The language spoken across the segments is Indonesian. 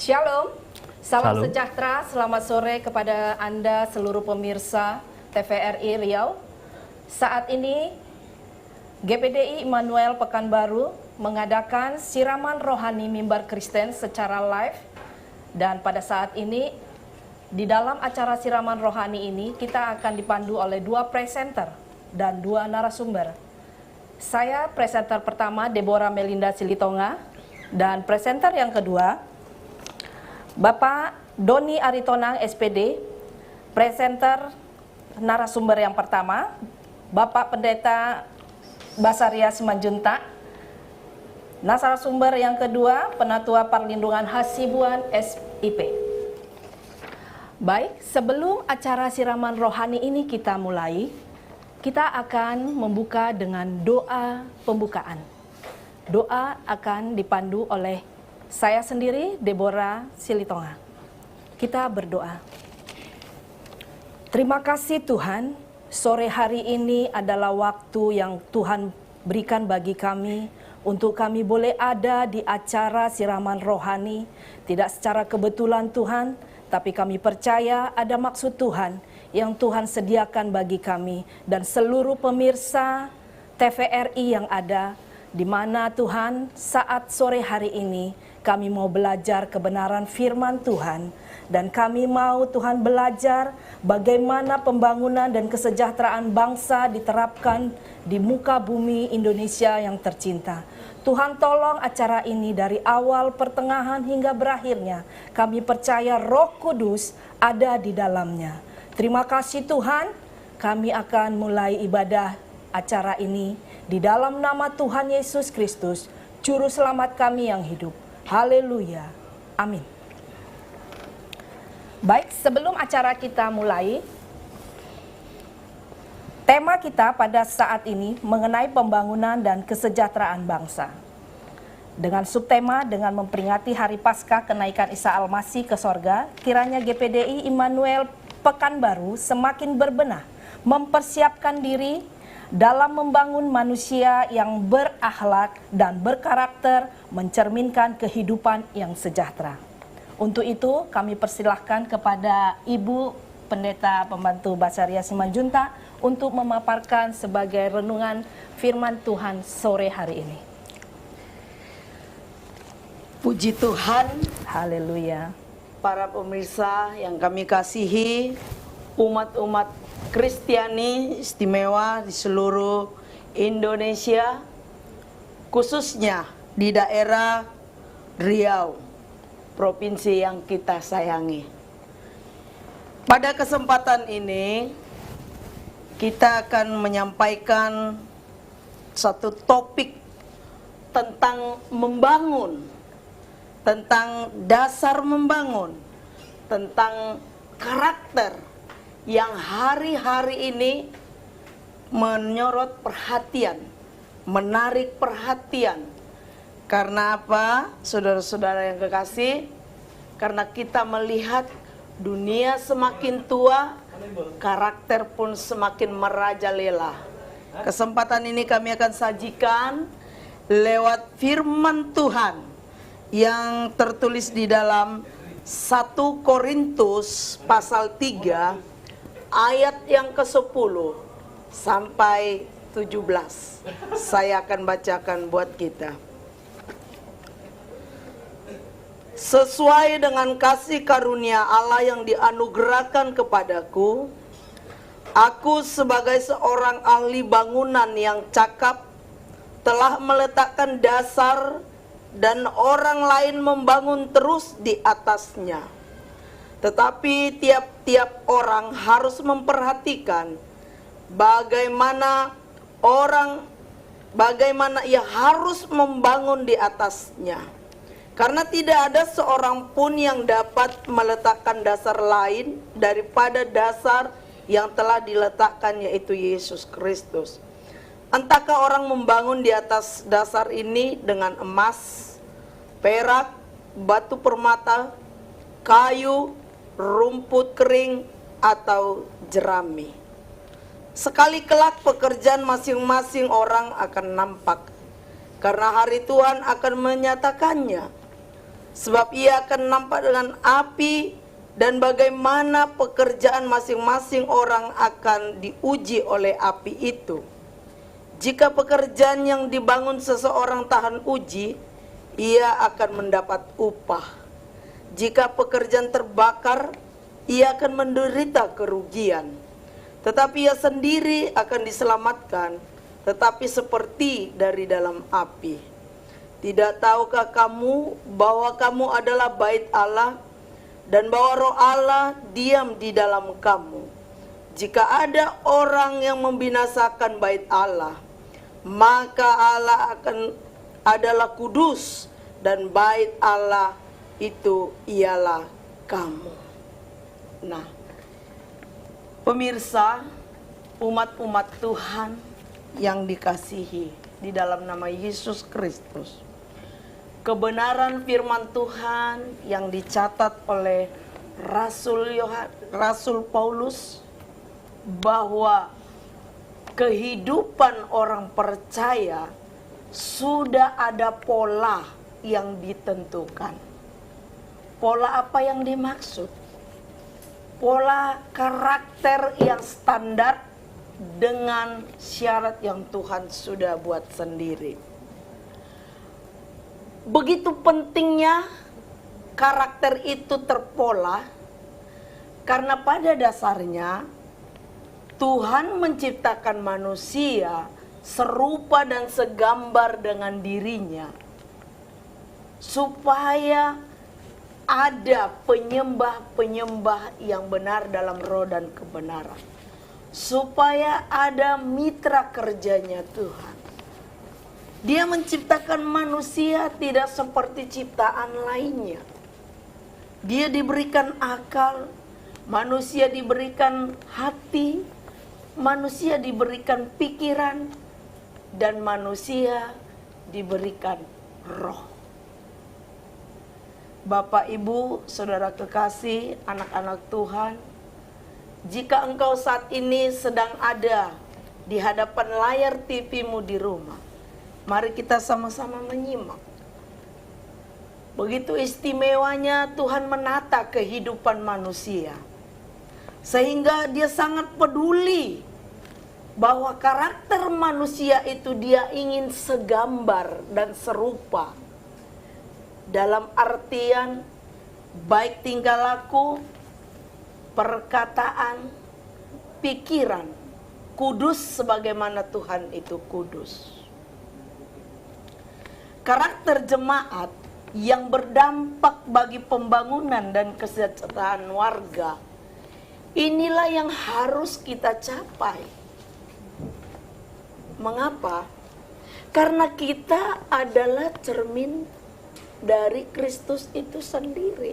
Shalom, salam Shalom. sejahtera, selamat sore kepada Anda seluruh pemirsa TVRI Riau. Saat ini GPDI Immanuel Pekanbaru mengadakan siraman rohani mimbar Kristen secara live. Dan pada saat ini, di dalam acara siraman rohani ini, kita akan dipandu oleh 2 presenter dan 2 narasumber. Saya presenter pertama, Deborah Melinda Silitonga, dan presenter yang kedua, Bapak Doni Aritonang SPD. Presenter narasumber yang pertama, Bapak Pendeta Basaria Simanjuntak. Narasumber yang kedua, Penatua Perlindungan Hasibuan SIP. Baik, sebelum acara siraman rohani ini kita mulai, kita akan membuka dengan doa pembukaan. Doa akan dipandu oleh saya sendiri, Deborah Silitonga. Kita berdoa. Terima kasih Tuhan, sore hari ini adalah waktu yang Tuhan berikan bagi kami untuk kami boleh ada di acara siraman rohani. Tidak secara kebetulan Tuhan, tapi kami percaya ada maksud Tuhan yang Tuhan sediakan bagi kami dan seluruh pemirsa TVRI yang ada, di mana Tuhan saat sore hari ini kami mau belajar kebenaran firman Tuhan, dan kami mau Tuhan belajar bagaimana pembangunan dan kesejahteraan bangsa diterapkan di muka bumi Indonesia yang tercinta. Tuhan tolong acara ini dari awal, pertengahan hingga berakhirnya. Kami percaya Roh Kudus ada di dalamnya. Terima kasih Tuhan, kami akan mulai ibadah acara ini di dalam nama Tuhan Yesus Kristus, Juru Selamat kami yang hidup. Haleluya. Amin. Baik, sebelum acara kita mulai, tema kita pada saat ini mengenai pembangunan dan kesejahteraan bangsa. Dengan subtema dengan memperingati Hari Paskah kenaikan Isa Al-Masih ke sorga, kiranya GPDI Immanuel Pekanbaru semakin berbenah, mempersiapkan diri dalam membangun manusia yang berakhlak dan berkarakter, mencerminkan kehidupan yang sejahtera. Untuk itu kami persilahkan kepada Ibu Pendeta Pembantu Basaria Simanjuntak untuk memaparkan sebagai renungan firman Tuhan sore hari ini. Puji Tuhan, Haleluya. para pemirsa yang kami kasihi, umat-umat Kristiani istimewa di seluruh Indonesia, khususnya di daerah Riau, provinsi yang kita sayangi. Pada kesempatan ini, kita akan menyampaikan satu topik tentang membangun, tentang dasar membangun, tentang karakter yang hari-hari ini menyorot perhatian, menarik perhatian. Karena apa, saudara-saudara yang kekasih? Karena kita melihat dunia semakin tua, karakter pun semakin merajalela. Kesempatan ini kami akan sajikan lewat firman Tuhan yang tertulis di dalam 1 Korintus pasal 3 ayat yang ke-10 sampai 17. Saya akan bacakan buat kita. Sesuai dengan kasih karunia Allah yang dianugerahkan kepadaku, aku sebagai seorang ahli bangunan yang cakap telah meletakkan dasar dan orang lain membangun terus di atasnya. Tetapi tiap-tiap orang harus memperhatikan bagaimana ia harus membangun di atasnya. Karena tidak ada seorang pun yang dapat meletakkan dasar lain daripada dasar yang telah diletakkan, yaitu Yesus Kristus. Entahkah orang membangun di atas dasar ini dengan emas, perak, batu permata, kayu, rumput kering, atau jerami. Sekali kelak pekerjaan masing-masing orang akan nampak, karena hari Tuhan akan menyatakannya. Sebab ia akan nampak dengan api, dan bagaimana pekerjaan masing-masing orang akan diuji oleh api itu. Jika pekerjaan yang dibangun seseorang tahan uji, ia akan mendapat upah. Jika pekerjaan terbakar, ia akan menderita kerugian. Tetapi ia sendiri akan diselamatkan, tetapi seperti dari dalam api. Tidak tahukah kamu bahwa kamu adalah bait Allah, dan bahwa Roh Allah diam di dalam kamu? Jika ada orang yang membinasakan bait Allah, maka Allah adalah kudus, dan bait Allah itu ialah kamu. Nah, pemirsa, umat-umat Tuhan yang dikasihi di dalam nama Yesus Kristus, kebenaran firman Tuhan yang dicatat oleh Rasul Paulus, bahwa kehidupan orang percaya sudah ada pola yang ditentukan. Pola apa yang dimaksud? Pola karakter yang standar dengan syarat yang Tuhan sudah buat sendiri. Begitu pentingnya karakter itu terpola, karena pada dasarnya Tuhan menciptakan manusia serupa dan segambar dengan dirinya, supaya ada penyembah-penyembah yang benar dalam roh dan kebenaran, supaya ada mitra kerjanya Tuhan. Dia menciptakan manusia tidak seperti ciptaan lainnya. Dia diberikan akal, manusia diberikan hati, manusia diberikan pikiran, dan manusia diberikan roh. Bapak, Ibu, saudara kekasih, anak-anak Tuhan, jika engkau saat ini sedang ada di hadapan layar TV-mu di rumah, mari kita sama-sama menyimak. Begitu istimewanya Tuhan menata kehidupan manusia, sehingga dia sangat peduli bahwa karakter manusia itu dia ingin segambar dan serupa. Dalam artian baik tingkah laku, perkataan, pikiran, kudus sebagaimana Tuhan itu kudus. Karakter jemaat yang berdampak bagi pembangunan dan kesejahteraan warga, inilah yang harus kita capai. Mengapa? Karena kita adalah cermin dari Kristus itu sendiri.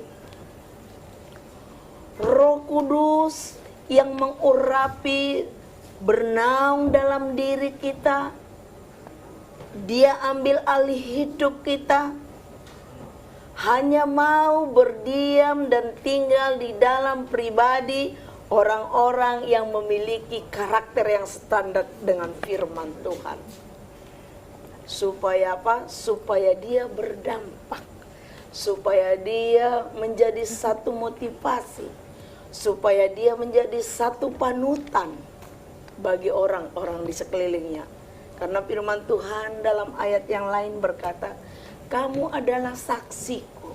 Roh Kudus yang mengurapi, bernaung dalam diri kita, dia ambil alih hidup kita, hanya mau berdiam dan tinggal di dalam pribadi orang-orang yang memiliki karakter yang standar dengan firman Tuhan. Supaya apa? Supaya dia berdampak, supaya dia menjadi satu motivasi, supaya dia menjadi satu panutan bagi orang-orang di sekelilingnya. Karena firman Tuhan dalam ayat yang lain berkata, kamu adalah saksiku.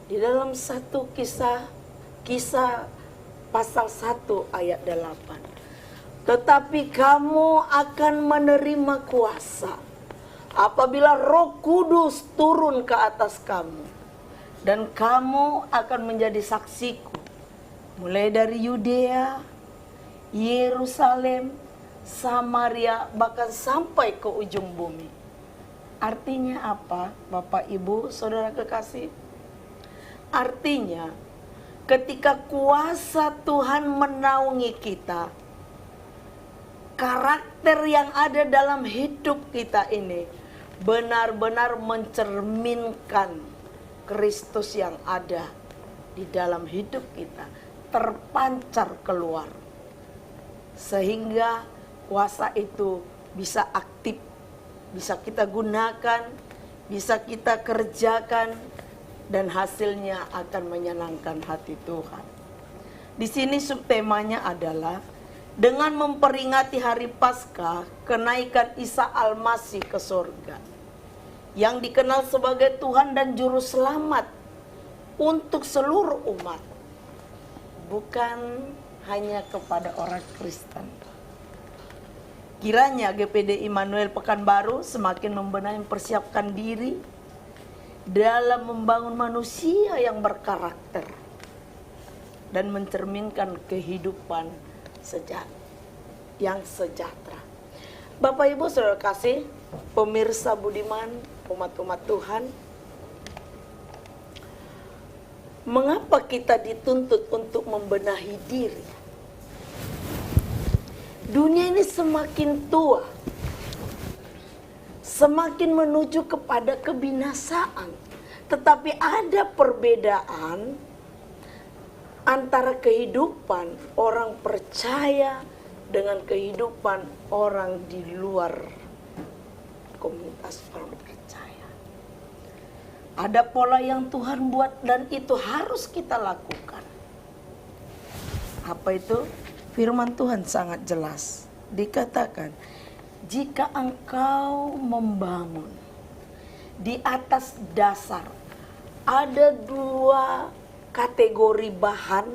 Di dalam satu kisah pasal 1 ayat 8. Tetapi kamu akan menerima kuasa apabila Roh Kudus turun ke atas kamu, dan kamu akan menjadi saksiku mulai dari Yudea, Yerusalem, Samaria, bahkan sampai ke ujung bumi. Artinya apa, Bapak, Ibu, saudara kekasih? Artinya ketika kuasa Tuhan menaungi kita, karakter yang ada dalam hidup kita ini benar-benar mencerminkan Kristus yang ada di dalam hidup kita, terpancar keluar. Sehingga kuasa itu bisa aktif, bisa kita gunakan, bisa kita kerjakan dan hasilnya akan menyenangkan hati Tuhan. Di sini subtemanya adalah dengan memperingati hari Paskah, kenaikan Isa Al-Masih ke surga, yang dikenal sebagai Tuhan dan Juru Selamat untuk seluruh umat, bukan hanya kepada orang Kristen. Kiranya GPD Immanuel Pekanbaru semakin membenahi mempersiapkan diri dalam membangun manusia yang berkarakter dan mencerminkan kehidupan yang sejahtera. Bapak Ibu Saudara kasih, pemirsa budiman, umat-umat Tuhan, mengapa kita dituntut untuk membenahi diri? Dunia ini semakin tua, semakin menuju kepada kebinasaan. Tetapi ada perbedaan antara kehidupan orang percaya dengan kehidupan orang di luar komunitas orang percaya. Ada pola yang Tuhan buat dan itu harus kita lakukan. Apa itu? Firman Tuhan sangat jelas. Dikatakan, jika engkau membangun di atas dasar, ada dua kategori bahan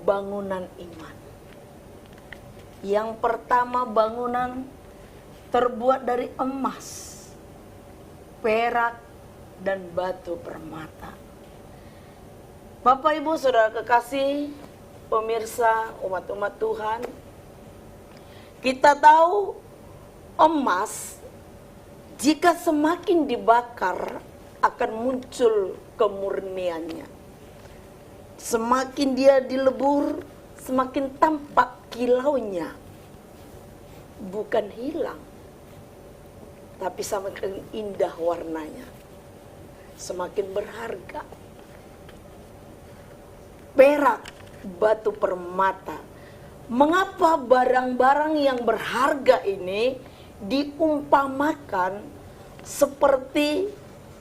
bangunan iman. Yang pertama, bangunan terbuat dari emas, perak, dan batu permata. Bapak Ibu Saudara kekasih, pemirsa umat-umat Tuhan, kita tahu emas jika semakin dibakar akan muncul kemurniannya. Semakin dia dilebur, semakin tampak kilaunya. Bukan hilang, tapi semakin indah warnanya. Semakin berharga. Perak, batu permata. Mengapa barang-barang yang berharga ini diumpamakan seperti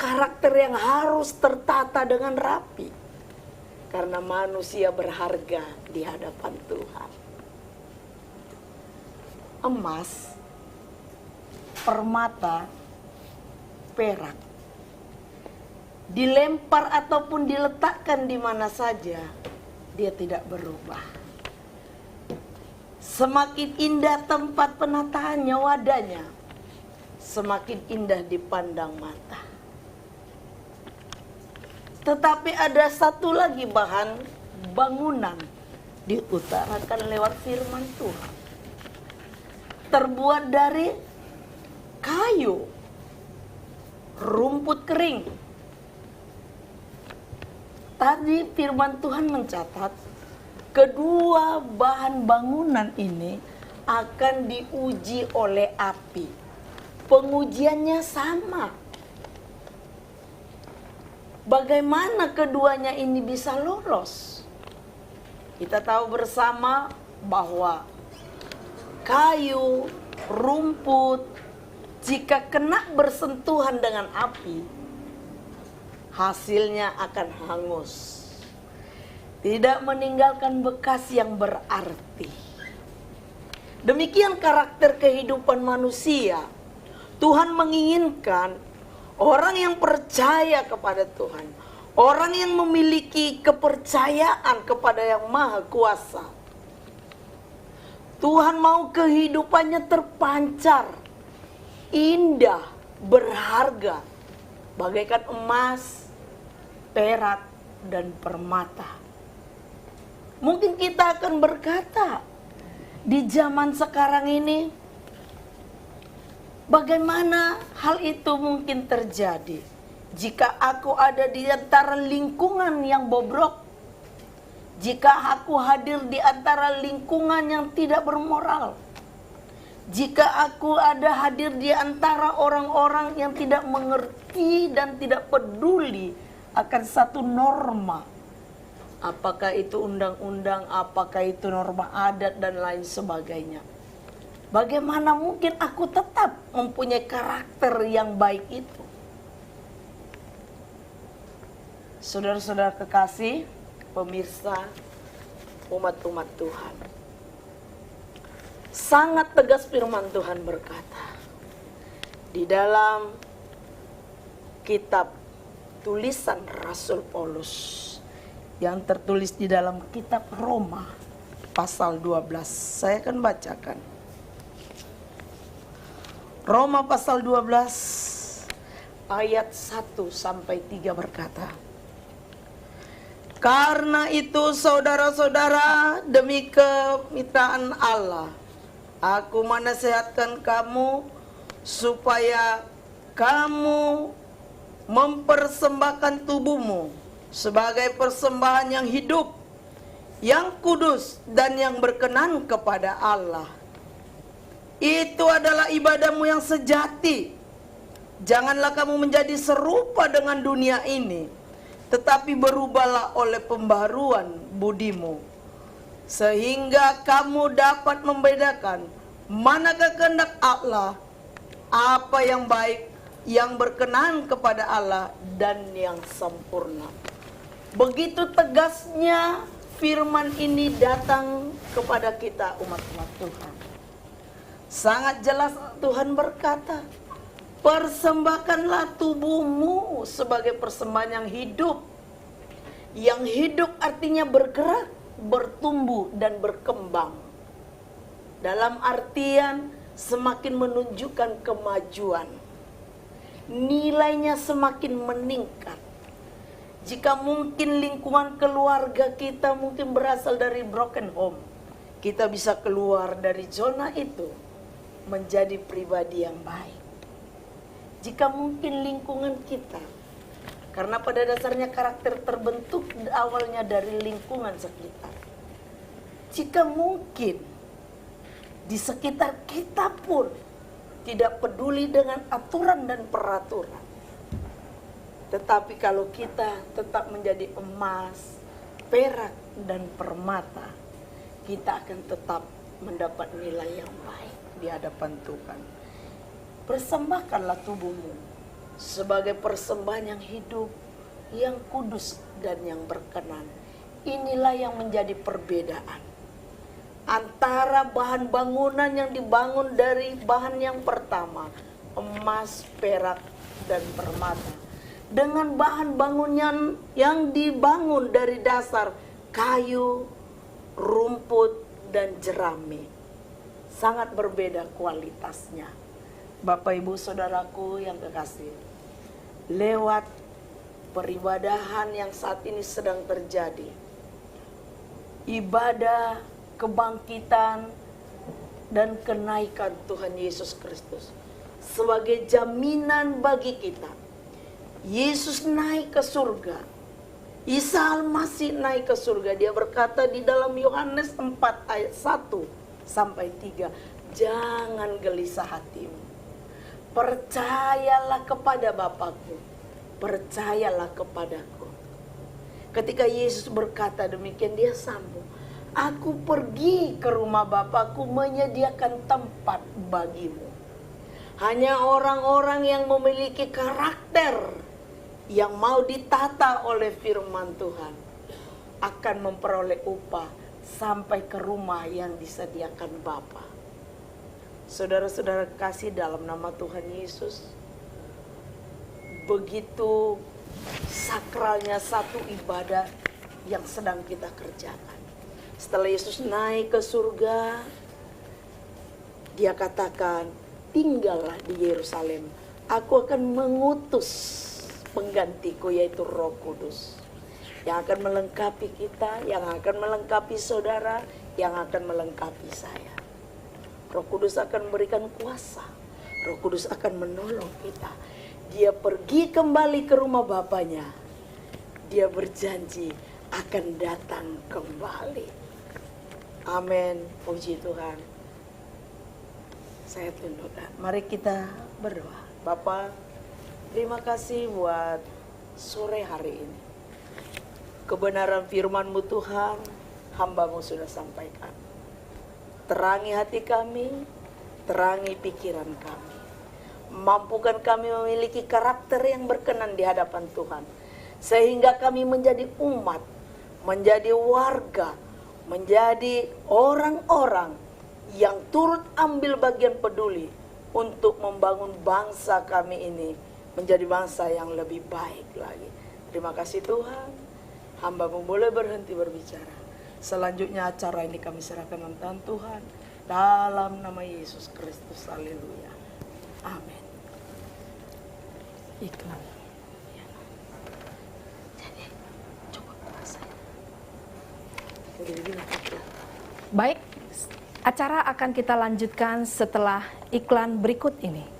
karakter yang harus tertata dengan rapi? Karena manusia berharga di hadapan Tuhan. Emas, permata, perak, dilempar ataupun diletakkan di mana saja, dia tidak berubah. Semakin indah tempat penataannya, wadahnya, semakin indah dipandang mata. Tetapi ada satu lagi bahan bangunan diutarakan lewat firman Tuhan. Terbuat dari kayu, rumput kering. Tadi firman Tuhan mencatat, kedua bahan bangunan ini akan diuji oleh api. Pengujiannya sama. Bagaimana keduanya ini bisa lolos? Kita tahu bersama bahwa kayu, rumput, jika kena bersentuhan dengan api, hasilnya akan hangus. Tidak meninggalkan bekas yang berarti. Demikian karakter kehidupan manusia. Tuhan menginginkan orang yang percaya kepada Tuhan, orang yang memiliki kepercayaan kepada Yang Maha Kuasa. Tuhan mau kehidupannya terpancar, indah, berharga, bagaikan emas, perak, dan permata. Mungkin kita akan berkata, di zaman sekarang ini, bagaimana hal itu mungkin terjadi jika aku ada di antara lingkungan yang bobrok, jika aku hadir di antara lingkungan yang tidak bermoral, jika aku ada hadir di antara orang-orang yang tidak mengerti dan tidak peduli akan satu norma, apakah itu undang-undang, apakah itu norma adat dan lain sebagainya. Bagaimana mungkin aku tetap mempunyai karakter yang baik itu? Saudara-saudara kekasih, pemirsa, umat-umat Tuhan. Sangat tegas firman Tuhan berkata di dalam kitab tulisan Rasul Paulus yang tertulis di dalam kitab Roma pasal 12. Saya akan bacakan. Roma pasal 12 ayat 1 sampai 3 berkata, karena itu saudara-saudara, demi kemitraan Allah, aku menasihatkan kamu supaya kamu mempersembahkan tubuhmu sebagai persembahan yang hidup, yang kudus dan yang berkenan kepada Allah. Itu adalah ibadahmu yang sejati. Janganlah kamu menjadi serupa dengan dunia ini, tetapi berubahlah oleh pembaharuan budimu, sehingga kamu dapat membedakan manakah kehendak Allah, apa yang baik, yang berkenan kepada Allah, dan yang sempurna. Begitu tegasnya firman ini datang kepada kita umat-umat Tuhan. Sangat jelas Tuhan berkata, persembahkanlah tubuhmu sebagai persembahan yang hidup. Yang hidup artinya bergerak, bertumbuh, dan berkembang. Dalam artian semakin menunjukkan kemajuan. Nilainya semakin meningkat. Jika mungkin lingkungan keluarga kita mungkin berasal dari broken home, kita bisa keluar dari zona itu menjadi pribadi yang baik. Jika mungkin lingkungan kita, karena pada dasarnya karakter terbentuk awalnya dari lingkungan sekitar. Jika mungkin di sekitar kita pun tidak peduli dengan aturan dan peraturan, tetapi kalau kita tetap menjadi emas, perak, dan permata, kita akan tetap mendapat nilai yang baik di hadapan Tuhan. Persembahkanlah tubuhmu sebagai persembahan yang hidup, yang kudus, dan yang berkenan. Inilah yang menjadi perbedaan antara bahan bangunan yang dibangun dari bahan yang pertama, emas, perak, dan permata, dengan bahan bangunan yang dibangun dari dasar kayu, rumput, dan jerami. Sangat berbeda kualitasnya. Bapak, Ibu, Saudaraku yang kekasih, lewat peribadahan yang saat ini sedang terjadi, ibadah kebangkitan dan kenaikan Tuhan Yesus Kristus sebagai jaminan bagi kita. Yesus naik ke surga. Isa Al-Masih naik ke surga. Dia berkata di dalam Yohanes 4 ayat 1 sampai 3, jangan gelisah hatimu. Percayalah kepada Bapakku, percayalah kepadaku. Ketika Yesus berkata demikian, dia sambung, aku pergi ke rumah Bapakku menyediakan tempat bagimu. Hanya orang-orang yang memiliki karakter yang mau ditata oleh firman Tuhan akan memperoleh upah sampai ke rumah yang disediakan Bapa. Saudara-saudara kasih dalam nama Tuhan Yesus, begitu sakralnya satu ibadah yang sedang kita kerjakan. Setelah Yesus naik ke surga, dia katakan, tinggallah di Yerusalem. Aku akan mengutus penggantiku, yaitu Roh Kudus, yang akan melengkapi kita, yang akan melengkapi saudara, yang akan melengkapi saya. Roh Kudus akan memberikan kuasa. Roh Kudus akan menolong kita. Dia pergi kembali ke rumah Bapaknya. Dia berjanji akan datang kembali. Amin. Puji Tuhan. Saya tundukkan. Mari kita berdoa. Bapa, terima kasih buat sore hari ini. Kebenaran firman-Mu Tuhan, hamba-Mu sudah sampaikan. Terangi hati kami, terangi pikiran kami. Mampukan kami memiliki karakter yang berkenan di hadapan Tuhan. Sehingga kami menjadi umat, menjadi warga, menjadi orang-orang yang turut ambil bagian peduli untuk membangun bangsa kami ini menjadi bangsa yang lebih baik lagi. Terima kasih Tuhan, hamba-Mu boleh berhenti berbicara. Selanjutnya acara ini kami serahkan dalam tangan Tuhan, dalam nama Yesus Kristus. Haleluya. Amin. Iklan. Jadi, coba kuasa. Baik, acara akan kita lanjutkan setelah iklan berikut ini.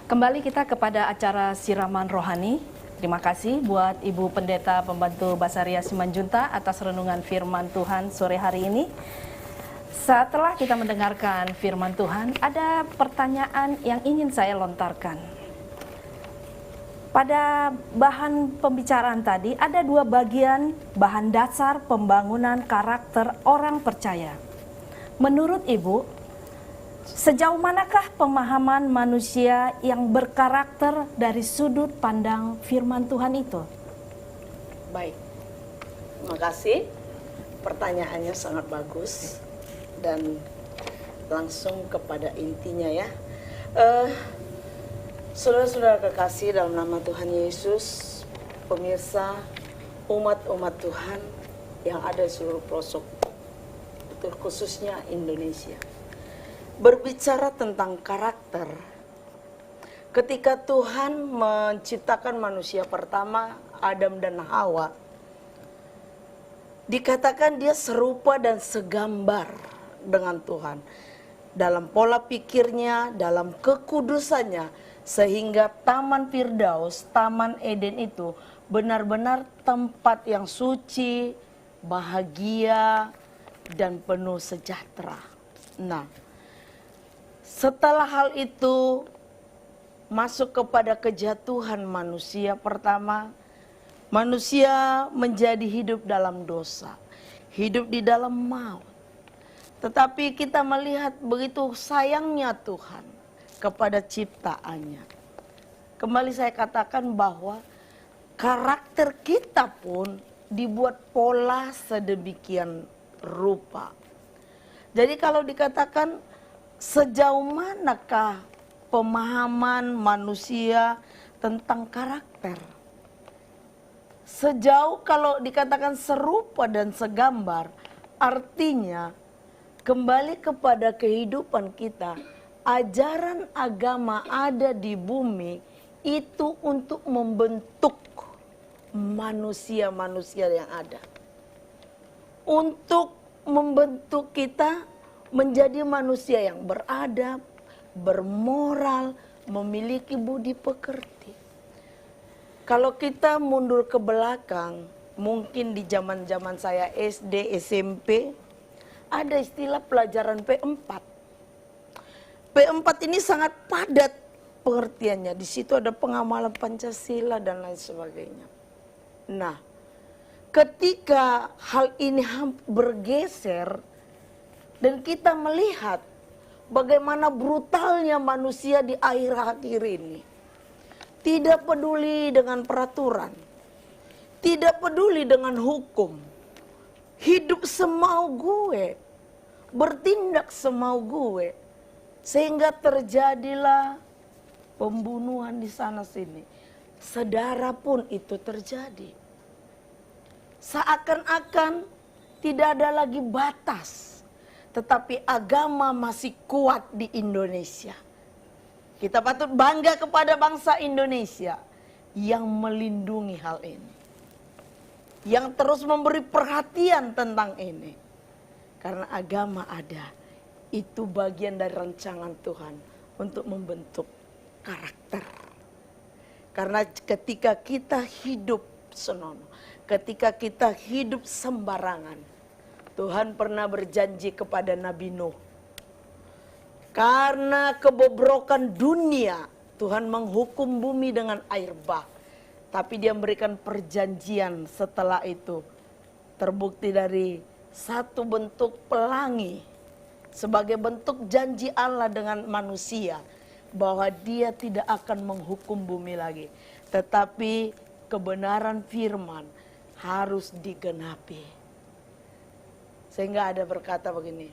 Kembali kita kepada acara siraman rohani. Terima kasih buat Ibu Pendeta Pembantu Basaria Simanjunta atas renungan firman Tuhan sore hari ini. Setelah kita mendengarkan firman Tuhan, ada pertanyaan yang ingin saya lontarkan. Pada bahan pembicaraan tadi, ada dua bagian bahan dasar pembangunan karakter orang percaya. Menurut Ibu, sejauh manakah pemahaman manusia yang berkarakter dari sudut pandang firman Tuhan itu? Baik, terima kasih. Pertanyaannya sangat bagus dan langsung kepada intinya ya. Saudara-saudara kekasih dalam nama Tuhan Yesus, pemirsa, umat-umat Tuhan yang ada di seluruh pelosok, khususnya Indonesia. Berbicara tentang karakter, ketika Tuhan menciptakan manusia pertama, Adam dan Hawa, dikatakan dia serupa dan segambar dengan Tuhan. Dalam pola pikirnya, dalam kekudusannya, sehingga Taman Firdaus, Taman Eden itu benar-benar tempat yang suci, bahagia, dan penuh sejahtera. Nah, setelah hal itu masuk kepada kejatuhan manusia pertama, manusia menjadi hidup dalam dosa, hidup di dalam maut. Tetapi kita melihat begitu sayangnya Tuhan kepada ciptaannya. Kembali saya katakan bahwa karakter kita pun dibuat pola sedemikian rupa. Jadi kalau dikatakan sejauh manakah pemahaman manusia tentang karakter? Sejauh kalau dikatakan serupa dan segambar, artinya kembali kepada kehidupan kita, ajaran agama ada di bumi itu untuk membentuk manusia-manusia yang ada. Untuk membentuk kita menjadi manusia yang beradab, bermoral, memiliki budi pekerti. Kalau kita mundur ke belakang, mungkin di zaman-zaman saya SD, SMP, ada istilah pelajaran P4. P4 ini sangat padat pengertiannya. Di situ ada pengamalan Pancasila dan lain sebagainya. Nah, ketika hal ini bergeser, dan kita melihat bagaimana brutalnya manusia di akhir-akhir ini. Tidak peduli dengan peraturan. Tidak peduli dengan hukum. Hidup semau gue. Bertindak semau gue. Sehingga terjadilah pembunuhan di sana sini. Saudara pun itu terjadi. Seakan-akan tidak ada lagi batas. Tetapi agama masih kuat di Indonesia. Kita patut bangga kepada bangsa Indonesia yang melindungi hal ini. Yang terus memberi perhatian tentang ini. Karena agama ada. Itu bagian dari rancangan Tuhan untuk membentuk karakter. Karena ketika kita hidup senonoh, ketika kita hidup sembarangan, Tuhan pernah berjanji kepada Nabi Nuh. Karena kebobrokan dunia, Tuhan menghukum bumi dengan air bah. Tapi dia memberikan perjanjian setelah itu. terbukti dari satu bentuk pelangi sebagai bentuk janji Allah dengan manusia bahwa dia tidak akan menghukum bumi lagi, tetapi kebenaran firman harus digenapi. Sehingga ada berkata begini,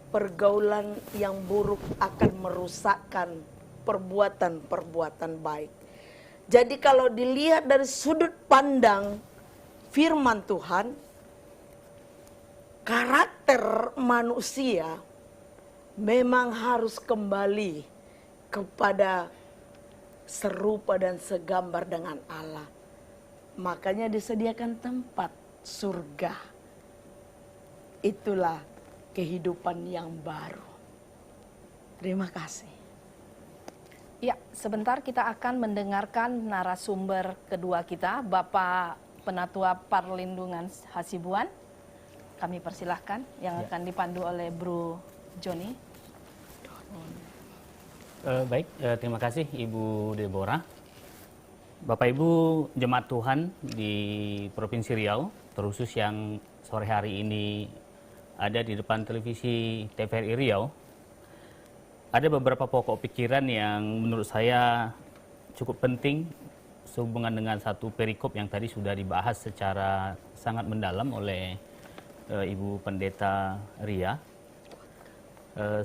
pergaulan yang buruk akan merusakkan perbuatan-perbuatan baik. Jadi kalau dilihat dari sudut pandang firman Tuhan, karakter manusia memang harus kembali kepada serupa dan segambar dengan Allah. Makanya disediakan tempat surga. Itulah kehidupan yang baru. Terima kasih. Ya, sebentar kita akan mendengarkan narasumber kedua kita, Bapak Penatua Perlindungan Hasibuan. Kami persilahkan yang akan dipandu oleh Bro Joni. Baik, terima kasih Ibu Deborah. Bapak Ibu Jemaat Tuhan di Provinsi Riau, terkhusus yang sore hari ini ada di depan televisi TVRI Riau, ada beberapa pokok pikiran yang menurut saya cukup penting sehubungan dengan satu perikop yang tadi sudah dibahas secara sangat mendalam oleh Ibu Pendeta Ria.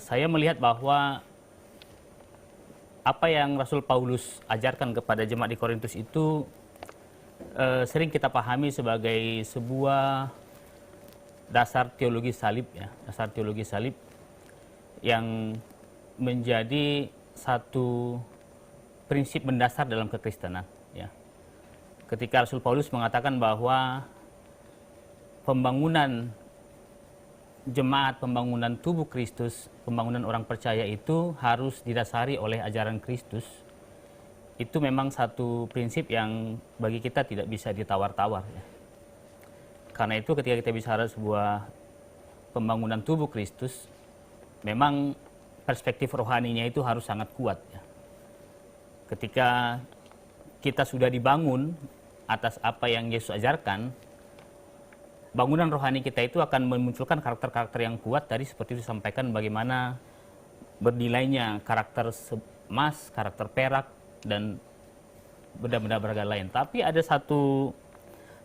Saya melihat bahwa apa yang Rasul Paulus ajarkan kepada jemaat di Korintus itu sering kita pahami sebagai sebuah dasar teologi salib, ya, dasar teologi salib yang menjadi satu prinsip mendasar dalam kekristenan. Ya. Ketika Rasul Paulus mengatakan bahwa pembangunan jemaat, pembangunan tubuh Kristus, pembangunan orang percaya itu harus didasari oleh ajaran Kristus, itu memang satu prinsip yang bagi kita tidak bisa ditawar-tawar. Ya. Karena itu ketika kita bicara sebuah pembangunan tubuh Kristus, memang perspektif rohaninya itu harus sangat kuat. Ya. Ketika kita sudah dibangun atas apa yang Yesus ajarkan, bangunan rohani kita itu akan memunculkan karakter-karakter yang kuat. Tadi seperti disampaikan bagaimana bernilainya karakter emas, karakter perak, dan benda-benda berharga lain. Tapi ada satu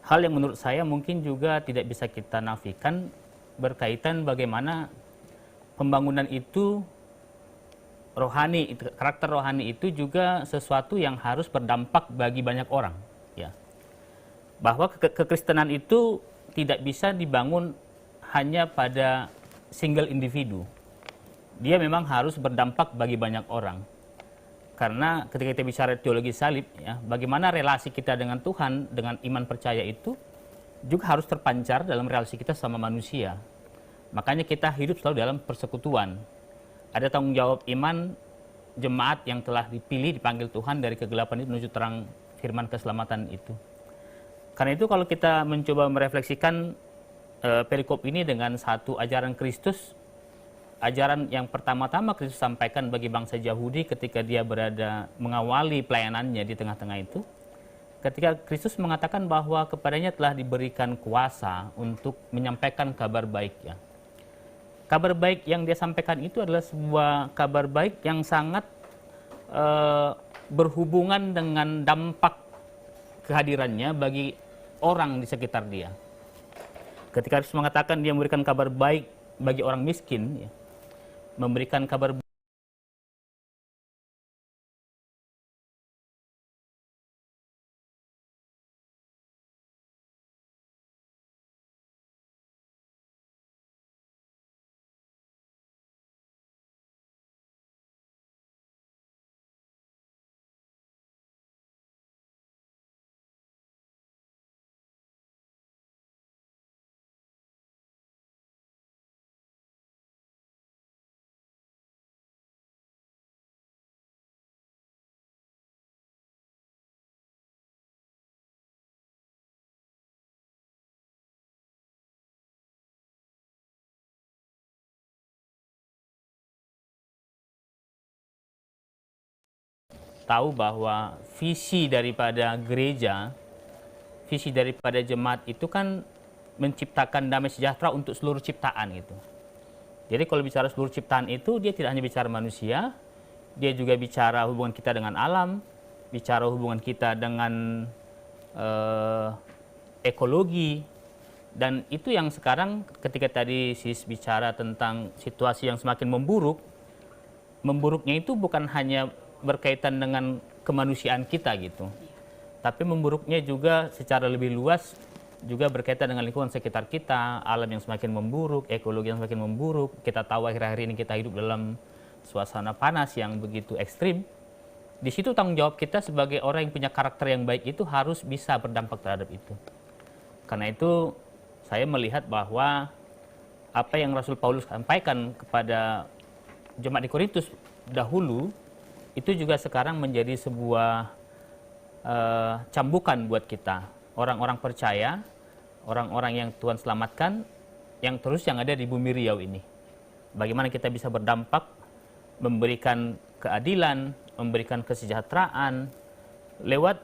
hal yang menurut saya mungkin juga tidak bisa kita nafikan berkaitan bagaimana pembangunan itu rohani, karakter rohani itu juga sesuatu yang harus berdampak bagi banyak orang. Ya. Bahwa kekristenan itu tidak bisa dibangun hanya pada single individu. Dia memang harus berdampak bagi banyak orang. Karena ketika kita bicara teologi salib, ya, bagaimana relasi kita dengan Tuhan, dengan iman percaya itu juga harus terpancar dalam relasi kita sama manusia. Makanya kita hidup selalu dalam persekutuan. Ada tanggung jawab iman jemaat yang telah dipilih, dipanggil Tuhan dari kegelapan itu menuju terang firman keselamatan itu. Karena itu kalau kita mencoba merefleksikan perikop ini dengan satu ajaran Kristus, ajaran yang pertama-tama Kristus sampaikan bagi bangsa Yahudi ketika dia berada mengawali pelayanannya di tengah-tengah itu, ketika Kristus mengatakan bahwa kepadanya telah diberikan kuasa untuk menyampaikan kabar baik. Ya. Kabar baik yang dia sampaikan itu adalah sebuah kabar baik yang sangat berhubungan dengan dampak kehadirannya bagi orang di sekitar dia. Ketika Yesus mengatakan dia memberikan kabar baik bagi orang miskin, ya, memberikan kabar tahu bahwa visi daripada gereja, visi daripada jemaat itu kan menciptakan damai sejahtera untuk seluruh ciptaan gitu. Jadi kalau bicara seluruh ciptaan itu, dia tidak hanya bicara manusia, dia juga bicara hubungan kita dengan alam, bicara hubungan kita dengan ekologi. Dan itu yang sekarang ketika tadi Sis bicara tentang situasi yang semakin memburuk, memburuknya itu bukan hanya berkaitan dengan kemanusiaan kita gitu. Tapi memburuknya juga secara lebih luas juga berkaitan dengan lingkungan sekitar kita, alam yang semakin memburuk, ekologi yang semakin memburuk. Kita tahu akhir-akhir ini kita hidup dalam suasana panas yang begitu ekstrim. Di situ tanggung jawab kita sebagai orang yang punya karakter yang baik itu harus bisa berdampak terhadap itu. Karena itu saya melihat bahwa apa yang Rasul Paulus sampaikan kepada jemaat di Korintus dahulu, itu juga sekarang menjadi sebuah cambukan buat kita. Orang-orang percaya, orang-orang yang Tuhan selamatkan, yang ada di bumi Riau ini. Bagaimana kita bisa berdampak, memberikan keadilan, memberikan kesejahteraan, lewat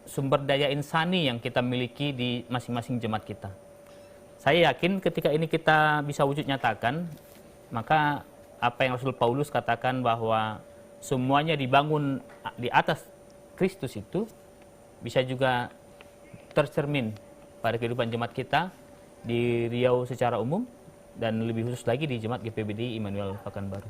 sumber daya insani yang kita miliki di masing-masing jemaat kita. Saya yakin ketika ini kita bisa wujud nyatakan, maka apa yang Rasul Paulus katakan bahwa semuanya dibangun di atas Kristus itu bisa juga tercermin pada kehidupan jemaat kita di Riau secara umum dan lebih khusus lagi di jemaat GPBD Immanuel Pekanbaru.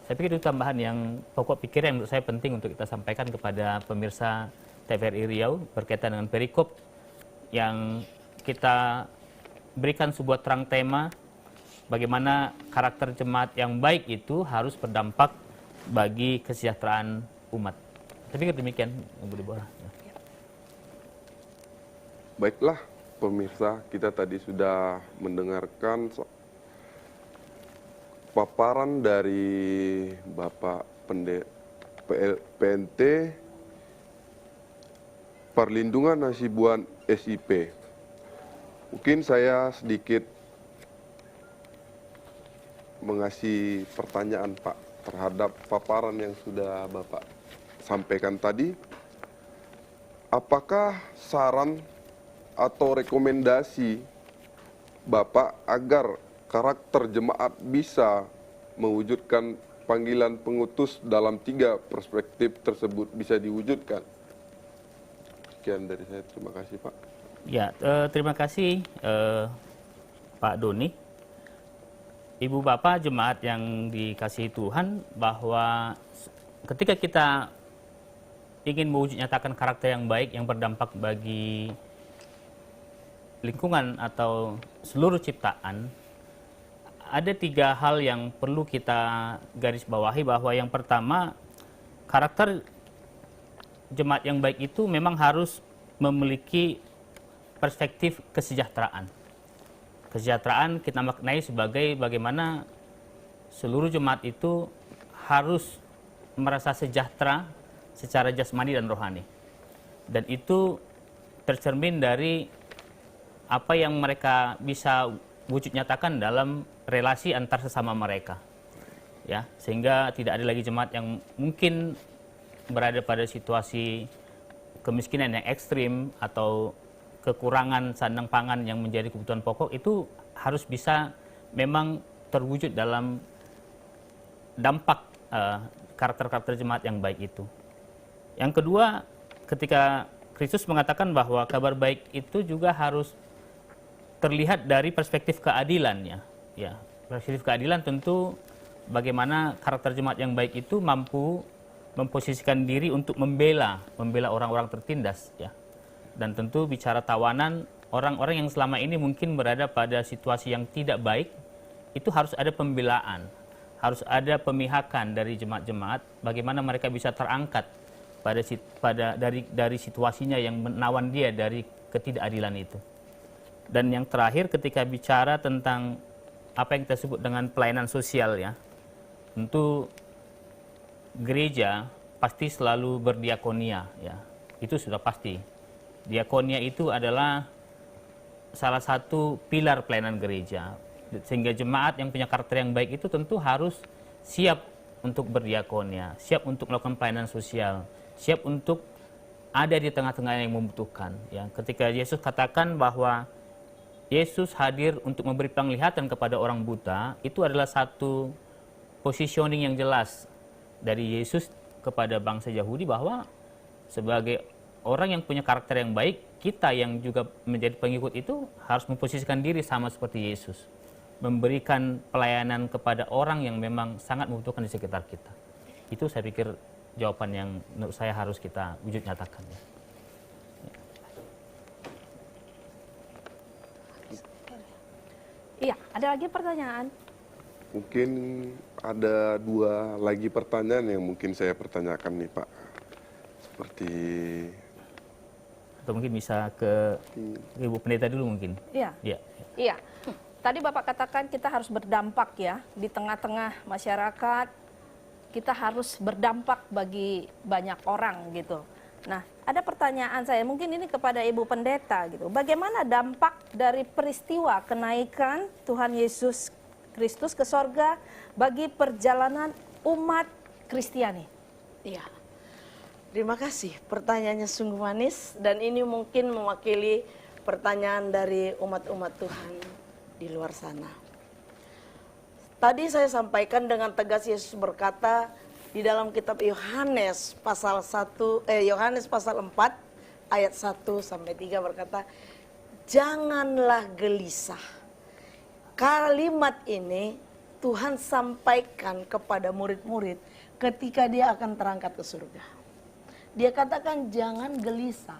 Saya pikir itu tambahan yang pokok pikir yang menurut saya penting untuk kita sampaikan kepada pemirsa TVRI Riau berkaitan dengan perikop yang kita berikan sebuah terang tema bagaimana karakter jemaat yang baik itu harus berdampak bagi kesejahteraan umat. Saya pikir demikian, Bu Deborah. Baiklah pemirsa, kita tadi sudah mendengarkan paparan dari Bapak PNT Perlindungan Hasibuan SIP. Mungkin saya sedikit mengasih pertanyaan Pak terhadap paparan yang sudah Bapak sampaikan tadi. Apakah saran atau rekomendasi Bapak agar karakter jemaat bisa mewujudkan panggilan pengutus dalam 3 perspektif tersebut bisa diwujudkan? Sekian dari saya, terima kasih Pak. Ya, terima kasih Pak Doni. Ibu Bapak jemaat yang dikasihi Tuhan, bahwa ketika kita ingin mewujud nyatakan karakter yang baik yang berdampak bagi lingkungan atau seluruh ciptaan, ada 3 hal yang perlu kita garis bawahi. Bahwa yang pertama, karakter jemaat yang baik itu memang harus memiliki perspektif kesejahteraan. Kesejahteraan kita maknai sebagai bagaimana seluruh jemaat itu harus merasa sejahtera secara jasmani dan rohani. Dan itu tercermin dari apa yang mereka bisa wujud nyatakan dalam relasi antar sesama mereka. Ya, sehingga tidak ada lagi jemaat yang mungkin berada pada situasi kemiskinan yang ekstrim atau kekurangan sandang pangan yang menjadi kebutuhan pokok, itu harus bisa memang terwujud dalam dampak karakter-karakter jemaat yang baik itu. Yang kedua, ketika Kristus mengatakan bahwa kabar baik itu juga harus terlihat dari perspektif keadilannya. Ya, perspektif keadilan tentu bagaimana karakter jemaat yang baik itu mampu memposisikan diri untuk membela orang-orang tertindas, ya. Dan tentu bicara tawanan, orang-orang yang selama ini mungkin berada pada situasi yang tidak baik, itu harus ada pembelaan, harus ada pemihakan dari jemaat-jemaat bagaimana mereka bisa terangkat dari situasinya yang menawan dia dari ketidakadilan itu. Dan yang terakhir, ketika bicara tentang apa yang kita sebut dengan pelayanan sosial, ya, tentu gereja pasti selalu berdiakonia, ya, itu sudah pasti. Diakonia itu adalah salah satu pilar pelayanan gereja, sehingga jemaat yang punya karakter yang baik itu tentu harus siap untuk berdiakonia, siap untuk melakukan pelayanan sosial, siap untuk ada di tengah-tengah yang membutuhkan. Ya, ketika Yesus katakan bahwa Yesus hadir untuk memberi penglihatan kepada orang buta, itu adalah satu positioning yang jelas dari Yesus kepada bangsa Yahudi bahwa sebagai orang yang punya karakter yang baik, kita yang juga menjadi pengikut itu harus memposisikan diri sama seperti Yesus, memberikan pelayanan kepada orang yang memang sangat membutuhkan di sekitar kita. Itu saya pikir jawaban yang menurut saya harus kita wujud nyatakan. Iya, ada lagi pertanyaan? Mungkin ada 2 lagi pertanyaan yang mungkin saya pertanyakan nih Pak. Seperti Atau mungkin bisa ke Ibu Pendeta dulu mungkin. Iya. Ya. Iya. Tadi Bapak katakan kita harus berdampak ya di tengah-tengah masyarakat. Kita harus berdampak bagi banyak orang gitu. Nah, ada pertanyaan saya, mungkin ini kepada Ibu Pendeta gitu. Bagaimana dampak dari peristiwa kenaikan Tuhan Yesus Kristus ke sorga bagi perjalanan umat Kristiani? Iya. Terima kasih. Pertanyaannya sungguh manis dan ini mungkin mewakili pertanyaan dari umat-umat Tuhan di luar sana. Tadi saya sampaikan dengan tegas Yesus berkata di dalam kitab Yohanes pasal 4 ayat 1 sampai 3 berkata, "Janganlah gelisah." Kalimat ini Tuhan sampaikan kepada murid-murid ketika dia akan terangkat ke surga. Dia katakan jangan gelisah.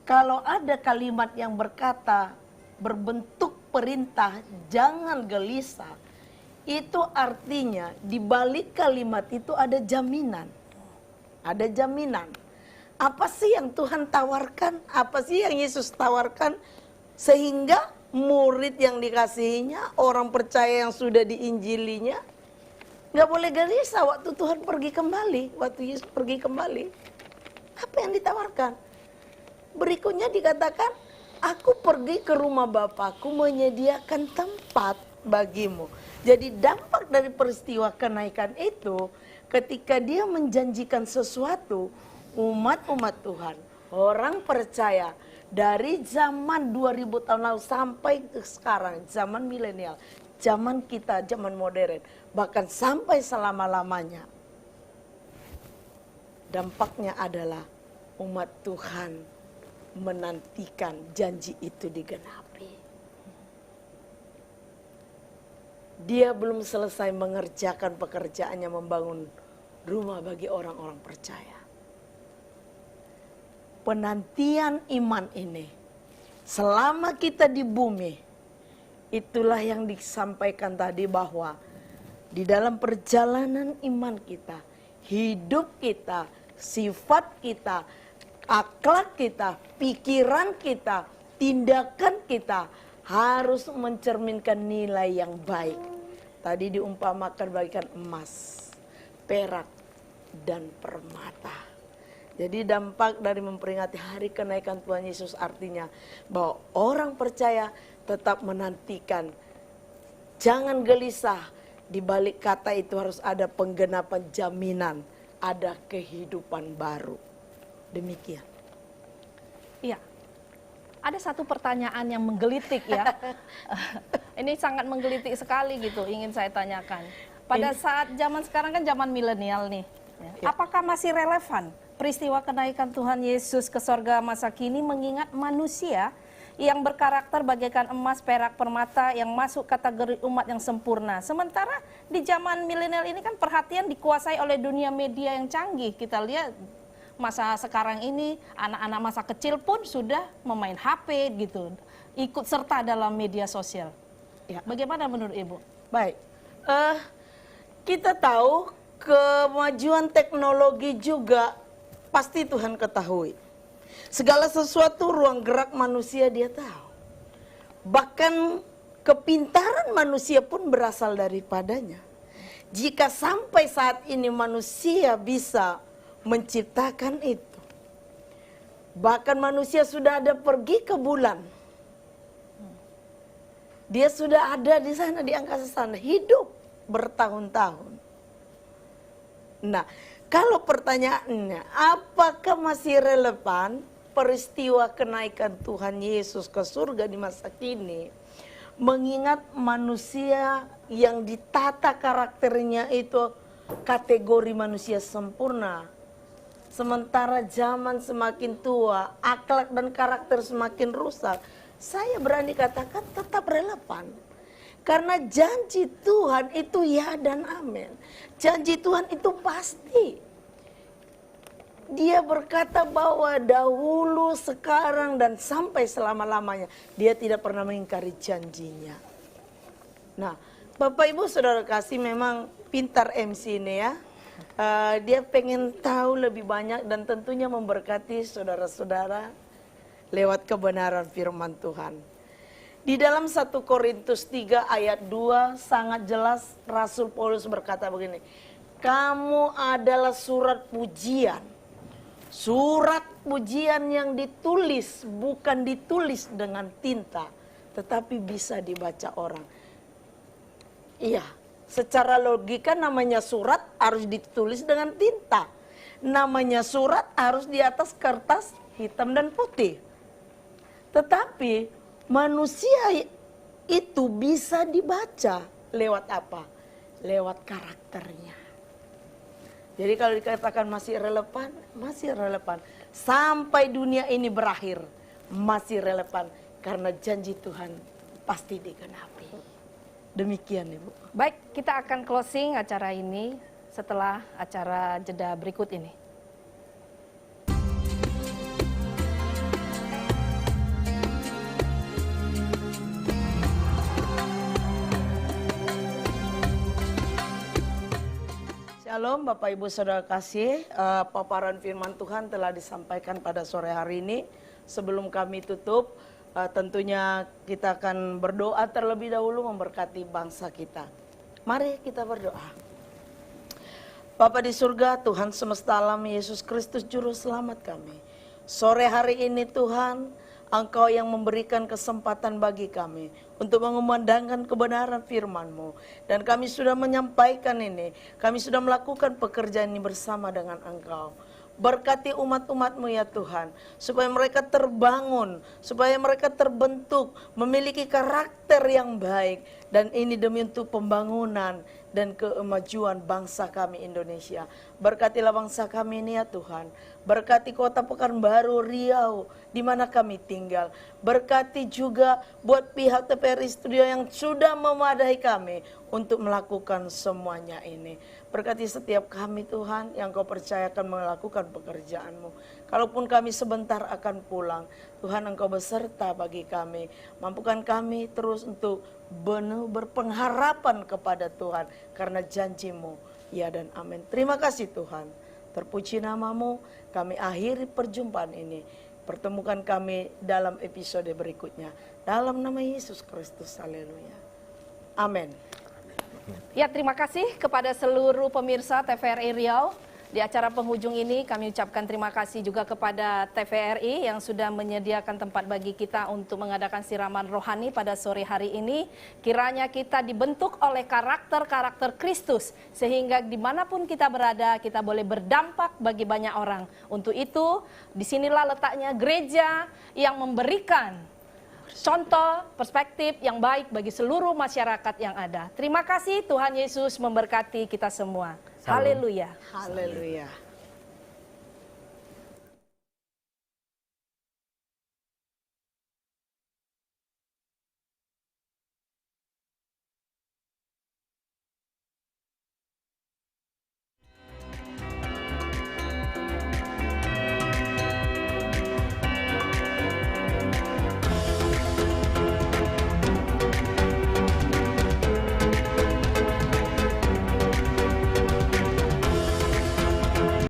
Kalau ada kalimat yang berkata berbentuk perintah jangan gelisah, itu artinya di balik kalimat itu ada jaminan. Ada jaminan. Apa sih yang Tuhan tawarkan? Apa sih yang Yesus tawarkan? Sehingga murid yang dikasihinya, orang percaya yang sudah diinjilinya, nggak boleh gelisah waktu Tuhan pergi kembali, waktu Yesus pergi kembali. Apa yang ditawarkan? Berikutnya dikatakan, aku pergi ke rumah Bapakku menyediakan tempat bagimu. Jadi dampak dari peristiwa kenaikan itu, ketika dia menjanjikan sesuatu, umat-umat Tuhan, orang percaya, dari zaman 2000 tahun lalu sampai sekarang, zaman milenial, zaman kita, zaman modern, bahkan sampai selama-lamanya, dampaknya adalah umat Tuhan menantikan janji itu digenapi. Dia belum selesai mengerjakan pekerjaannya membangun rumah bagi orang-orang percaya. Penantian iman ini, selama kita di bumi, itulah yang disampaikan tadi bahwa di dalam perjalanan iman kita, hidup kita, sifat kita, akhlak kita, pikiran kita, tindakan kita harus mencerminkan nilai yang baik. Tadi diumpamakan bagikan emas, perak, dan permata. Jadi dampak dari memperingati hari kenaikan Tuhan Yesus artinya bahwa orang percaya tetap menantikan. Jangan gelisah, di balik kata itu harus ada penggenapan jaminan, ada kehidupan baru. Demikian. Iya. Ada satu pertanyaan yang menggelitik ya. Ini sangat menggelitik sekali gitu, ingin saya tanyakan. Pada saat zaman sekarang kan zaman milenial nih. Ya. Apakah masih relevan peristiwa kenaikan Tuhan Yesus ke sorga masa kini mengingat manusia yang berkarakter bagaikan emas, perak, permata yang masuk kategori umat yang sempurna. Sementara di zaman milenial ini kan perhatian dikuasai oleh dunia media yang canggih. Kita lihat masa sekarang ini anak-anak masa kecil pun sudah memain HP gitu, ikut serta dalam media sosial. Ya. Bagaimana menurut Ibu? Baik, kita tahu kemajuan teknologi juga pasti Tuhan ketahui. Segala sesuatu ruang gerak manusia dia tahu. Bahkan kepintaran manusia pun berasal daripadanya. Jika sampai saat ini manusia bisa menciptakan itu. Bahkan manusia sudah ada pergi ke bulan. Dia sudah ada di sana, di angkasa sana, hidup bertahun-tahun. Nah, Kalau pertanyaannya, apakah masih relevan peristiwa kenaikan Tuhan Yesus ke surga di masa kini? Mengingat manusia yang ditata karakternya itu kategori manusia sempurna. Sementara zaman semakin tua, akhlak dan karakter semakin rusak. Saya berani katakan tetap relevan. Karena janji Tuhan itu ya dan amin. Janji Tuhan itu pasti. Dia berkata bahwa dahulu, sekarang, dan sampai selama-lamanya. Dia tidak pernah mengingkari janjinya. Nah, Bapak Ibu Saudara kasih memang pintar MC ini ya. Dia pengen tahu lebih banyak dan tentunya memberkati saudara-saudara lewat kebenaran firman Tuhan. Di dalam 1 Korintus 3 ayat 2 sangat jelas Rasul Paulus berkata begini. Kamu adalah surat pujian. Surat pujian yang ditulis bukan ditulis dengan tinta. Tetapi bisa dibaca orang. Iya, secara logika namanya surat harus ditulis dengan tinta. Namanya surat harus di atas kertas hitam dan putih. Tetapi manusia itu bisa dibaca lewat apa? Lewat karakternya. Jadi kalau dikatakan masih relevan, masih relevan. Sampai dunia ini berakhir, masih relevan. Karena janji Tuhan pasti digenapi. Demikian Ibu. Baik, kita akan closing acara ini setelah acara jeda berikut ini. Shalom Bapak Ibu Saudara kasih, paparan firman Tuhan telah disampaikan pada sore hari ini. Sebelum kami tutup, tentunya kita akan berdoa terlebih dahulu memberkati bangsa kita. Mari kita berdoa. Bapa di surga, Tuhan semesta alam, Yesus Kristus Juru Selamat kami. Sore hari ini Tuhan, Engkau yang memberikan kesempatan bagi kami untuk mengumandangkan kebenaran firman-Mu. Dan kami sudah menyampaikan ini, kami sudah melakukan pekerjaan ini bersama dengan Engkau. Berkati umat-umat-Mu ya Tuhan, supaya mereka terbangun, supaya mereka terbentuk, memiliki karakter yang baik. Dan ini demi untuk pembangunan dan kemajuan bangsa kami Indonesia. Berkatilah bangsa kami ini ya Tuhan. Berkati kota Pekanbaru, Riau, di mana kami tinggal. Berkati juga buat pihak TVRI Studio yang sudah memadai kami untuk melakukan semuanya ini. Berkati setiap kami Tuhan yang Kau percayakan melakukan pekerjaan-Mu. Kalaupun kami sebentar akan pulang, Tuhan Engkau beserta bagi kami. Mampukan kami terus untuk penuh berpengharapan kepada Tuhan karena janji-Mu, ya dan amin. Terima kasih Tuhan. Terpuji nama-Mu, kami akhiri perjumpaan ini. Pertemukan kami dalam episode berikutnya. Dalam nama Yesus Kristus, haleluya. Amin. Ya, terima kasih kepada seluruh pemirsa TVRI Riau. Di acara penghujung ini kami ucapkan terima kasih juga kepada TVRI yang sudah menyediakan tempat bagi kita untuk mengadakan siraman rohani pada sore hari ini. Kiranya kita dibentuk oleh karakter-karakter Kristus sehingga dimanapun kita berada kita boleh berdampak bagi banyak orang. Untuk itu disinilah letaknya gereja yang memberikan contoh perspektif yang baik bagi seluruh masyarakat yang ada. Terima kasih, Tuhan Yesus memberkati kita semua. Haleluya. Haleluya.